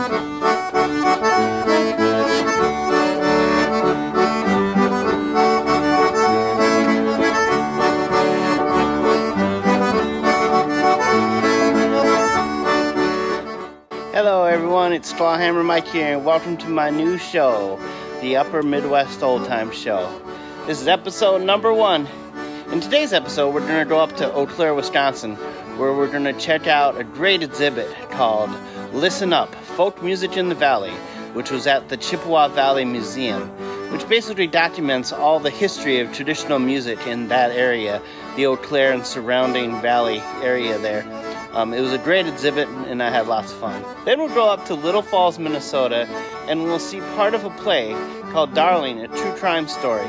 Hello everyone, it's Clawhammer Mike here, and welcome to my new show, the Upper Midwest Old Time Show. This is episode number 1. In today's episode, we're going to go up to Eau Claire, Wisconsin, where we're going to check out a great exhibit called Listen Up, Folk Music in the Valley, which was at the Chippewa Valley Museum, which basically documents all the history of traditional music in that area, the Eau Claire and surrounding valley area there. It was a great exhibit, and I had lots of fun. Then we'll go up to Little Falls, Minnesota, and we'll see part of a play called Darling, A True Crime Story.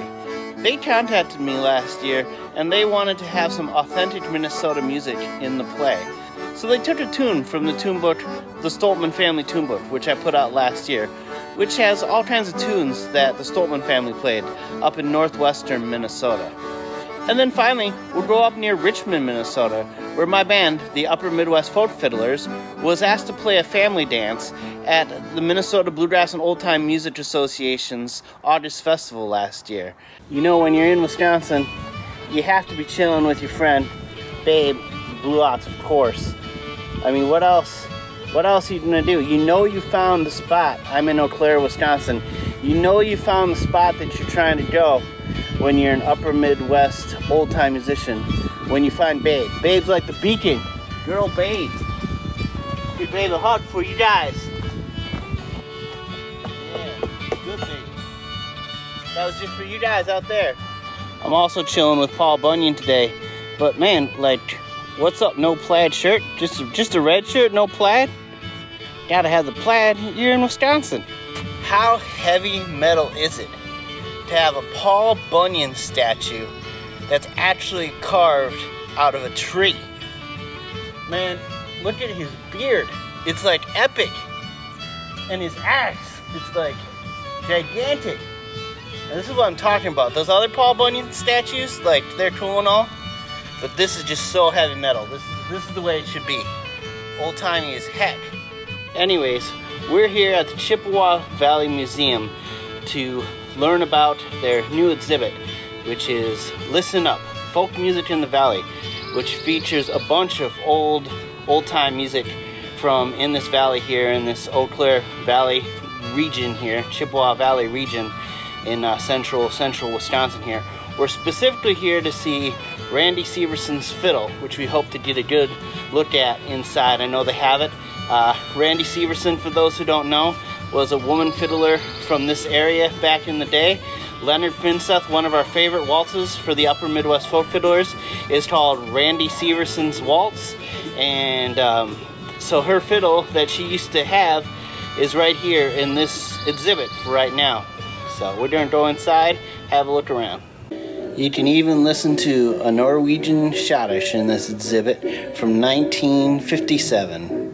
They contacted me last year, and they wanted to have some authentic Minnesota music in the play. So they took a tune from the tune book, the Stoltman Family Tune Book, which I put out last year, which has all kinds of tunes that the Stoltman family played up in northwestern Minnesota. And then finally, we'll go up near Richmond, Minnesota, where my band, the Upper Midwest Folk Fiddlers, was asked to play a family dance at the Minnesota Bluegrass and Old Time Music Association's August Festival last year. You know, when you're in Wisconsin, you have to be chilling with your friend, Babe, Blue Ox, of course. I mean, what else are you gonna do? You know you found the spot. I'm in Eau Claire, Wisconsin. You know you found the spot that you're trying to go when you're an Upper Midwest old-time musician. When you find Babe. Babe's like the beacon. Girl Babe. Give Babe a hug for you guys. Yeah, good Babe. That was just for you guys out there. I'm also chilling with Paul Bunyan today. But man, like, what's up? No plaid shirt? Just a red shirt, no plaid? Gotta have the plaid. You're in Wisconsin. How heavy metal is it to have a Paul Bunyan statue that's actually carved out of a tree? Man, look at his beard. It's like epic. And his axe, it's like gigantic. And this is what I'm talking about. Those other Paul Bunyan statues, like, they're cool and all, but this is just so heavy metal. This is the way it should be. Old-timey as heck. Anyways, we're here at the Chippewa Valley Museum to learn about their new exhibit, which is Listen Up, Folk Music in the Valley, which features a bunch of old-time music from in this valley here, in this Eau Claire Valley region here, Chippewa Valley region in central Wisconsin here. We're specifically here to see Randie Severson's fiddle, which we hope to get a good look at inside. I know they have it. Randie Severson, for those who don't know, was a woman fiddler from this area back in the day. Leonard Finseth, one of our favorite waltzes for the Upper Midwest Folk Fiddlers, is called Randie Severson's Waltz. And so her fiddle that she used to have is right here in this exhibit right now. So we're going to go inside, have a look around. You can even listen to a Norwegian schottische in this exhibit from 1957.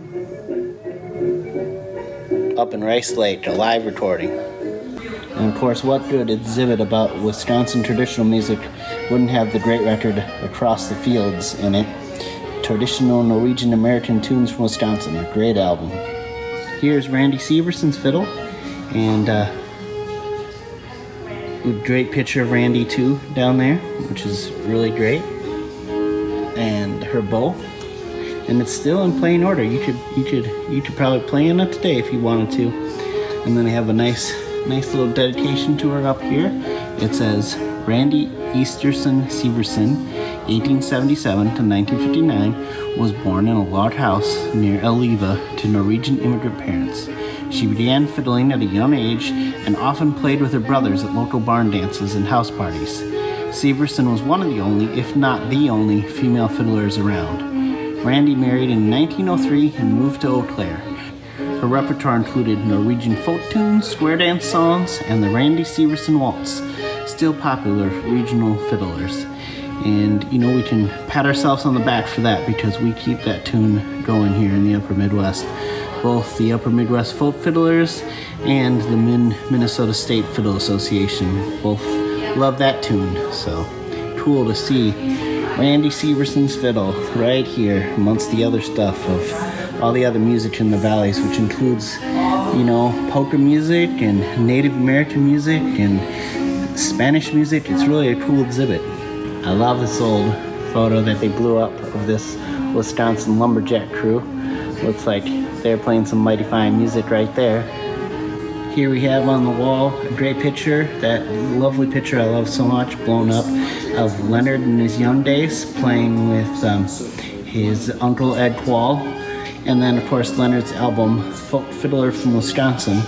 Up in Rice Lake, a live recording. And of course, what good exhibit about Wisconsin traditional music wouldn't have the great record Across the Fields in it? Traditional Norwegian American tunes from Wisconsin, a great album. Here's Randie Severson's fiddle, and a great picture of Randie too down there, which is really great. And her bow. And it's still in playing order. You could probably play in it today if you wanted to. And then I have a nice little dedication to her up here. It says, Randie Easterson Severson, 1877 to 1959, was born in a log house near Eliva to Norwegian immigrant parents. She began fiddling at a young age and often played with her brothers at local barn dances and house parties. Severson was one of the only, if not the only, female fiddlers around. Randie married in 1903 and moved to Eau Claire. Her repertoire included Norwegian folk tunes, square dance songs, and the Randie Severson Waltz, still popular for regional fiddlers. And, you know, we can pat ourselves on the back for that because we keep that tune going here in the Upper Midwest. Both the Upper Midwest Folk Fiddlers and the Minnesota State Fiddle Association both love that tune. So cool to see Randie Severson's fiddle right here amongst the other stuff of all the other music in the valleys, which includes polka music and Native American music and Spanish music. It's really a cool exhibit. I love this old photo that they blew up of this Wisconsin lumberjack crew. Looks like they're playing some mighty fine music right there. Here we have on the wall a great picture, that lovely picture I love so much, blown up, of Leonard in his young days playing with his uncle Ed Quall. And then of course Leonard's album, Folk Fiddler from Wisconsin,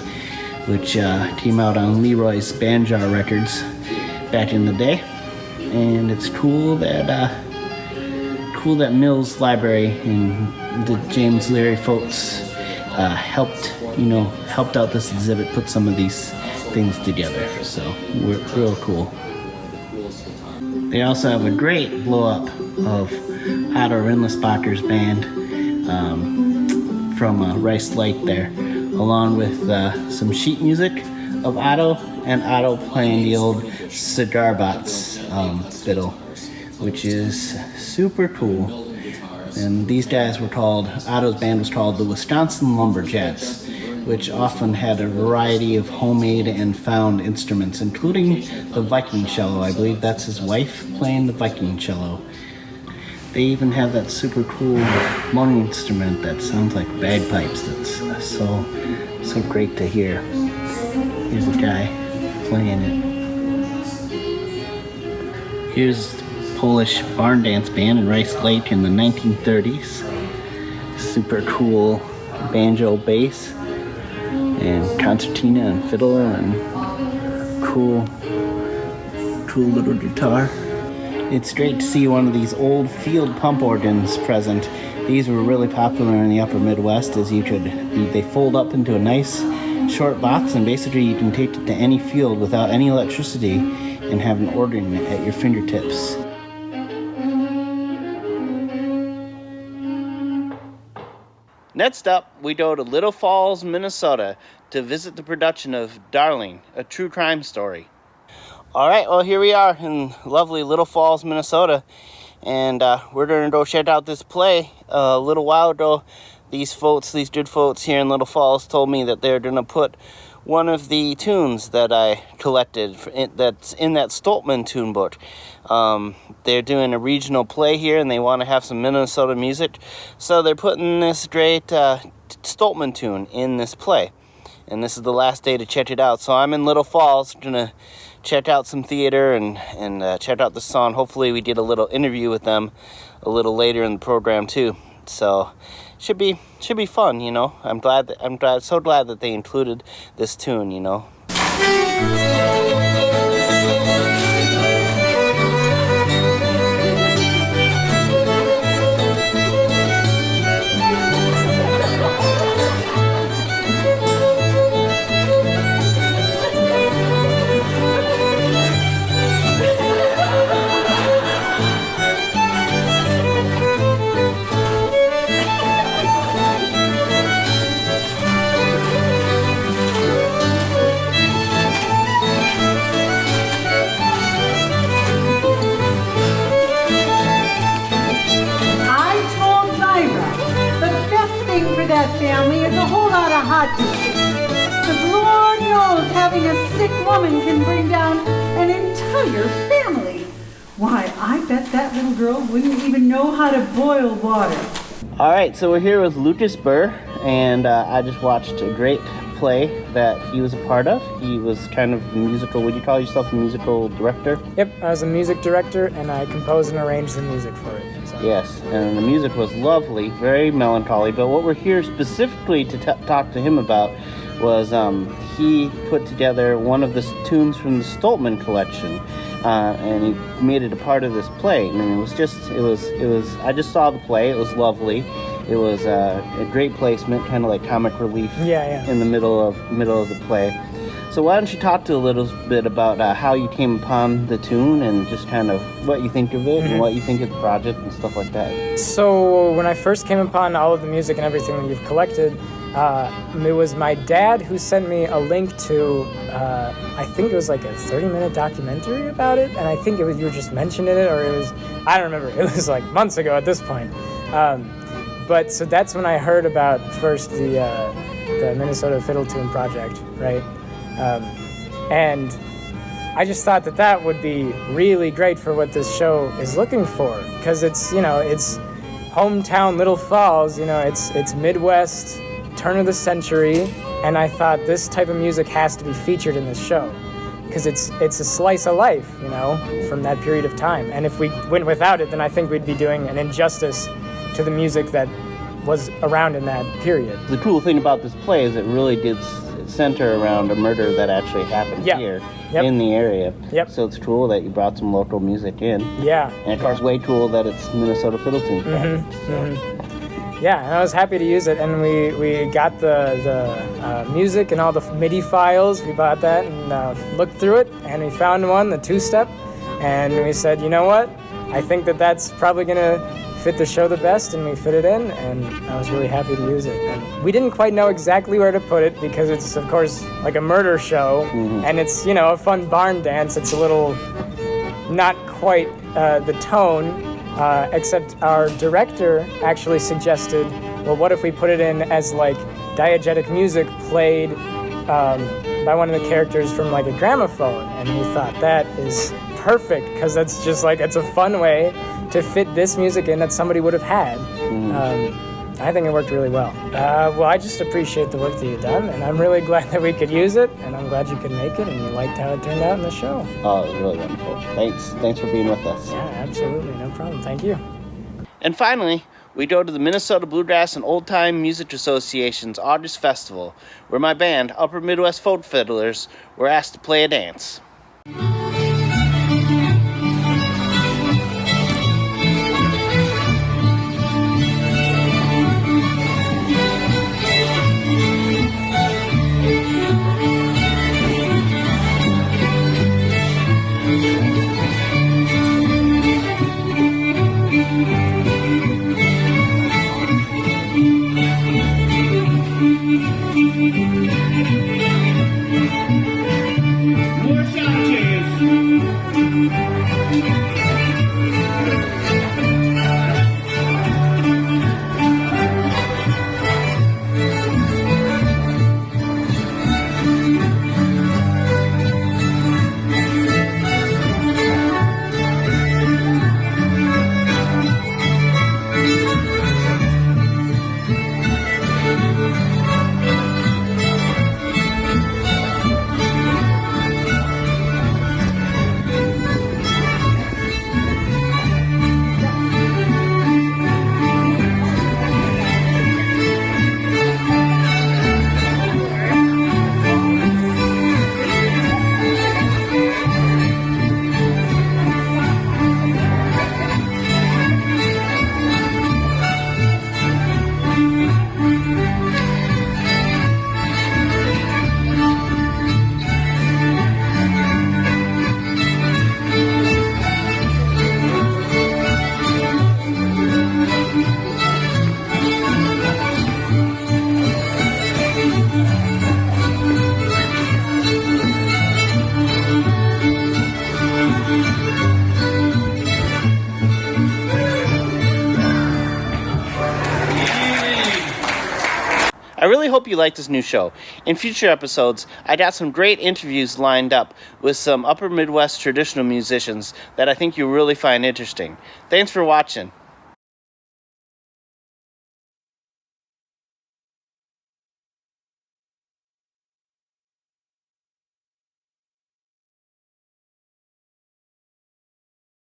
which came out on Leroy's Banjar Records back in the day. And it's cool that Mills Library and the James Leary folks helped out this exhibit, put some of these things together. So we're real cool. They also have a great blow up of Otto Rindlisbacher's band from Rice Lake there, along with some sheet music of Otto, and Otto playing the old Cigar Box fiddle, which is super cool. And these guys were called, Otto's band was called the Wisconsin Lumberjacks, which often had a variety of homemade and found instruments, including the Viking cello. I believe that's his wife playing the Viking cello. They even have that super cool money instrument that sounds like bagpipes. That's so great to hear. Here's a guy playing it. Here's Polish barn dance band in Rice Lake in the 1930s. Super cool banjo bass and concertina and fiddle and cool little guitar. It's great to see one of these old field pump organs present. These were really popular in the upper Midwest, as they fold up into a nice short box, and basically you can take it to any field without any electricity and have an organ at your fingertips. Next up, we go to Little Falls, Minnesota to visit the production of Darling, a true crime story. All right, well, here we are in lovely Little Falls, Minnesota, and we're going to go check out this play. A little while ago, these good folks here in Little Falls told me that they're going to put one of the tunes that I collected that's in that Stoltman tune book. They're doing a regional play here, and they want to have some Minnesota music, so they're putting this great Stoltman tune in this play, and this is the last day to check it out. So I'm in Little Falls, gonna check out some theater and check out the song. Hopefully we did a little interview with them a little later in the program too, so should be fun. I'm so glad that they included this tune. Family is a whole lot of hot dishes. Because Lord knows having a sick woman can bring down an entire family. Why, I bet that little girl wouldn't even know how to boil water. All right, so we're here with Lucas Burr, and I just watched a great play that he was a part of. He was kind of a musical, would you call yourself a musical director? Yep, I was a music director, and I composed and arranged the music for it. So. Yes, and the music was lovely, very melancholy, but what we're here specifically to talk to him about was he put together one of the tunes from the Stoltman collection, and he made it a part of this play. I mean, I just saw the play, it was lovely. It was a great placement, kind of like comic relief in the middle of the play. So why don't you talk to a little bit about how you came upon the tune and just kind of what you think of it and what you think of the project and stuff like that. So when I first came upon all of the music and everything that you've collected, it was my dad who sent me a link to, I think it was like a 30-minute documentary about it, and I think you were just mentioning it, or it was, I don't remember, it was like months ago at this point. But so that's when I heard about first the the Minnesota Fiddle Tune Project, right? And I just thought that would be really great for what this show is looking for, because it's, it's hometown Little Falls, it's Midwest, turn of the century, and I thought this type of music has to be featured in this show, because it's a slice of life, from that period of time. And if we went without it, then I think we'd be doing an injustice to the music that was around in that period. The cool thing about this play is it really did center around a murder that actually happened here in the area. Yep. So it's cool that you brought some local music in. Yeah. And of course, way cool that it's Minnesota Fiddle Tune. Yeah, and I was happy to use it, and we got the music and all the MIDI files. We bought that and looked through it, and we found one, the two-step, and we said, you know what? I think that's probably gonna fit the show the best, and we fit it in, and I was really happy to use it. And we didn't quite know exactly where to put it, because it's, of course, like a murder show, and it's, a fun barn dance. It's a little not quite the tone, except our director actually suggested, well, what if we put it in as like diegetic music played by one of the characters from like a gramophone, and we thought that is perfect, because that's just like, it's a fun way to fit this music in that somebody would have had. I think it worked really well. Well, I just appreciate the work that you've done, and I'm really glad that we could use it, and I'm glad you could make it, and you liked how it turned out in the show. Oh, it was really wonderful. Thanks for being with us. Yeah, absolutely, no problem. Thank you. And finally, we go to the Minnesota Bluegrass and Old Time Music Association's August Festival, where my band, Upper Midwest Folk Fiddlers, were asked to play a dance. I really hope you like this new show. In future episodes, I got some great interviews lined up with some Upper Midwest traditional musicians that I think you'll really find interesting. Thanks for watching.